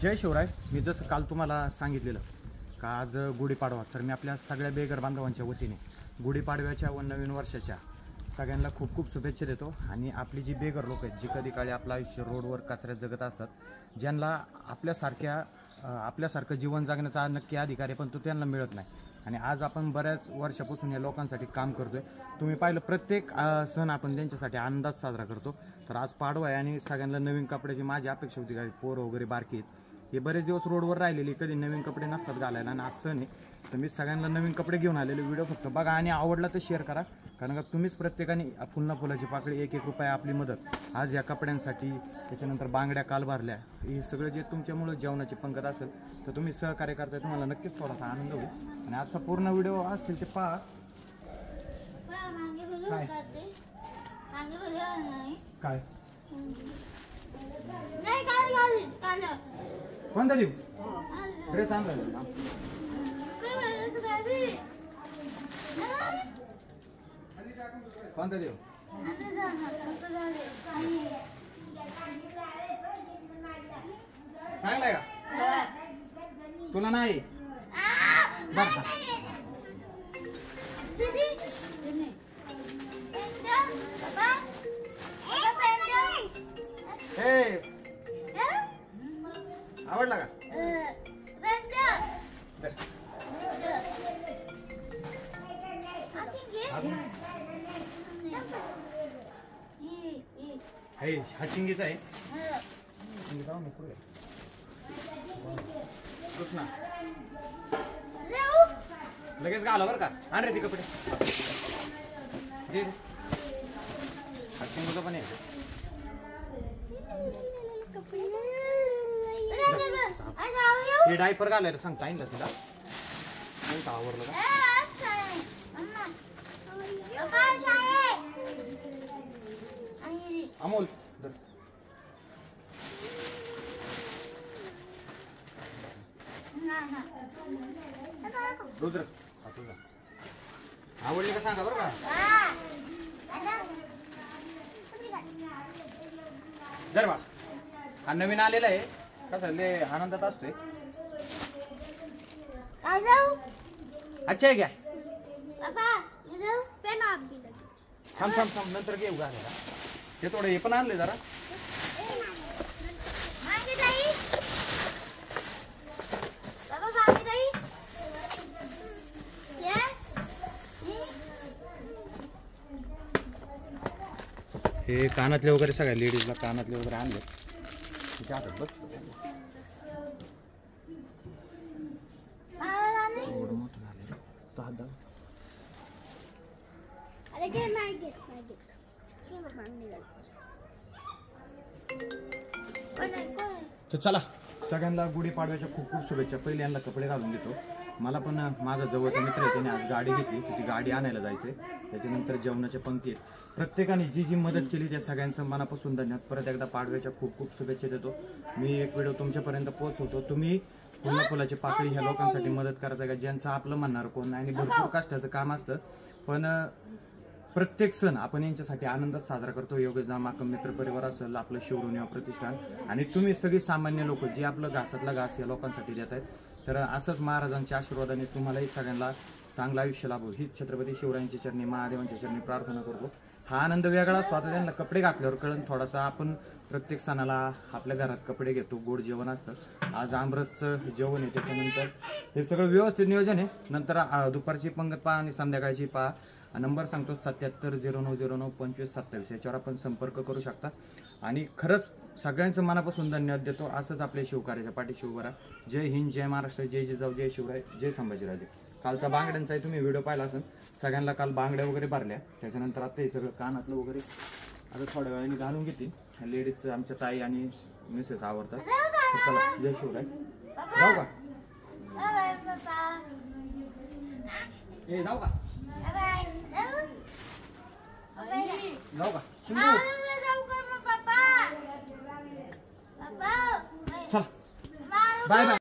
जय शिवराय. मी जसं काल तुम्हाला सांगितलेलं का आज गुढीपाडवा, तर मी आपल्या सगळ्या बेगर बांधवांच्या वतीने गुढीपाडव्याच्या व नवीन वर्षाच्या सगळ्यांना खूप खूप शुभेच्छा देतो. आणि आपली जी बेगर लोक आहेत, जी कधी काळी आपलं आयुष्य रोडवर कचऱ्यात जगत असतात, ज्यांना आपल्यासारखं जीवन जगण्याचा नक्की अधिकार आहे, पण तो त्यांना मिळत नाही. आणि आज आपण बऱ्याच वर्षापासून या लोकांसाठी काम करतोय. तुम्ही पाहिलं प्रत्येक सण आपण त्यांच्यासाठी आनंदात साजरा करतो. तर आज पाडवा आहे आणि सगळ्यांना नवीन कपड्याची माझी अपेक्षा होती. काही पोरं वगैरे बारकी आहेत, हे बरेच दिवस रोडवर राहिलेली, कधी नवीन कपडे नसतात घालायला, आणि आज सण आहे तर मी सगळ्यांना नवीन कपडे घेऊन आलेले. व्हिडिओ फक्त बघा आणि आवडला तर शेअर करा, कारण का तुम्हीच प्रत्येकाने फुलाची पाकळी 1-1 रुपया आपली मदत आज या कपड्यांसाठी, त्याच्यानंतर बांगड्या काल भरल्या, हे सगळं जे तुमच्यामुळं जेवणाची पंगत असेल तर तुम्ही सहकार्य करताय, तुम्हाला नक्कीच थोडासा आनंद होईल. आणि आजचा पूर्ण व्हिडिओ असतील ते पहा. काय कोणता देऊ ड्रेस आणला कोणता देऊ चांगलाय का तुला नाही आवडला का हा चिंगीचा आहे कृष्णा लगेच घाला बरं का. आण रे ते कपडे दे. हा चिंगूचा पण आहे. हे डायपर घालायला सांगता येईल तिला. आवरलं का अमोल रुद्र आवडली का सांगा बरं का. जर बा हा नवीन आलेला आहे, कसं लय आनंदात असतोय. अच्छा आहे घ्या. थांब थांब थांब नंतर घेऊ घालायला. ते थोडं हे पण आणले जरा. हे कानातले वगैरे सगळ्या लेडीजला कानातले वगैरे आणले. बस तर चला सगळ्यांना गुढीपाडव्याच्या खूप खूप शुभेच्छा. पहिले यांना कपडे घालून देतो. मला पण माझा जवळचा मित्र आहे, त्याने आज गाडी घेतली, तिची गाडी आणायला जायचंय. त्याच्यानंतर जेवणाच्या पंक्ती आहेत. प्रत्येकाने जी जी मदत केली त्या सगळ्यांचं मनापासून धन्यवाद. परत एकदा पाडव्याच्या खूप खूप शुभेच्छा देतो. मी एक व्हिडिओ तुमच्यापर्यंत पोहोचवतो. तुम्ही फुलाची पाकळी ह्या लोकांसाठी मदत करता का, ज्यांचं आपलं म्हणणार कोण नाही. आणि भरपूर कष्टाचं काम असतं, पण प्रत्येक सण आपण यांच्यासाठी आनंदात साजरा करतो. योगेश माकम मित्र परिवार असेल, आपलं शिवरुनिया प्रतिष्ठान, आणि तुम्ही सगळी सामान्य लोक जे आपलं घासातला घास या लोकांसाठी देत आहेत. तर असंच महाराजांच्या आशीर्वादाने तुम्हालाही सगळ्यांना चांगलं आयुष्य लाभो ही छत्रपती शिवरायांच्या चरणी, महादेवांच्या चरणी प्रार्थना करतो. हा आनंद वेगळा असतो. आता त्यांना कपडे घातल्यावर कळण थोडासा. आपण प्रत्येक सणाला आपल्या घरात कपडे घेतो, गोड जेवण असतं. आज आमरसचं जेवण आहे, त्याच्यानंतर हे सगळं व्यवस्थित नियोजन आहे. नंतर दुपारची पंगत पहा आणि संध्याकाळची पहा. नंबर सांगतो 7709092527. याच्यावर आपण संपर्क करू शकता. आणि खरंच सगळ्यांचं मनापासून धन्यवाद देतो. असंच आपल्या शिवकार्याच्या पाठीशी उभा राहा. जय हिंद, जय महाराष्ट्र, जय जिजाऊ, जय शिवराय, जय संभाजीराजे. कालचा बांगड्यांचाही तुम्ही व्हिडिओ पाहिला असेल. सगळ्यांना काल बांगड्या वगैरे भरल्या. त्याच्यानंतर आता हे सगळं कानातलं वगैरे आता थोड्या वेळाने घालून घेतील. लेडीजचं आमच्या ताई आणि मिसेस आवडतात. चला जय शिवराय. जाऊ का जाऊ का जाऊ का चला बाय बाय.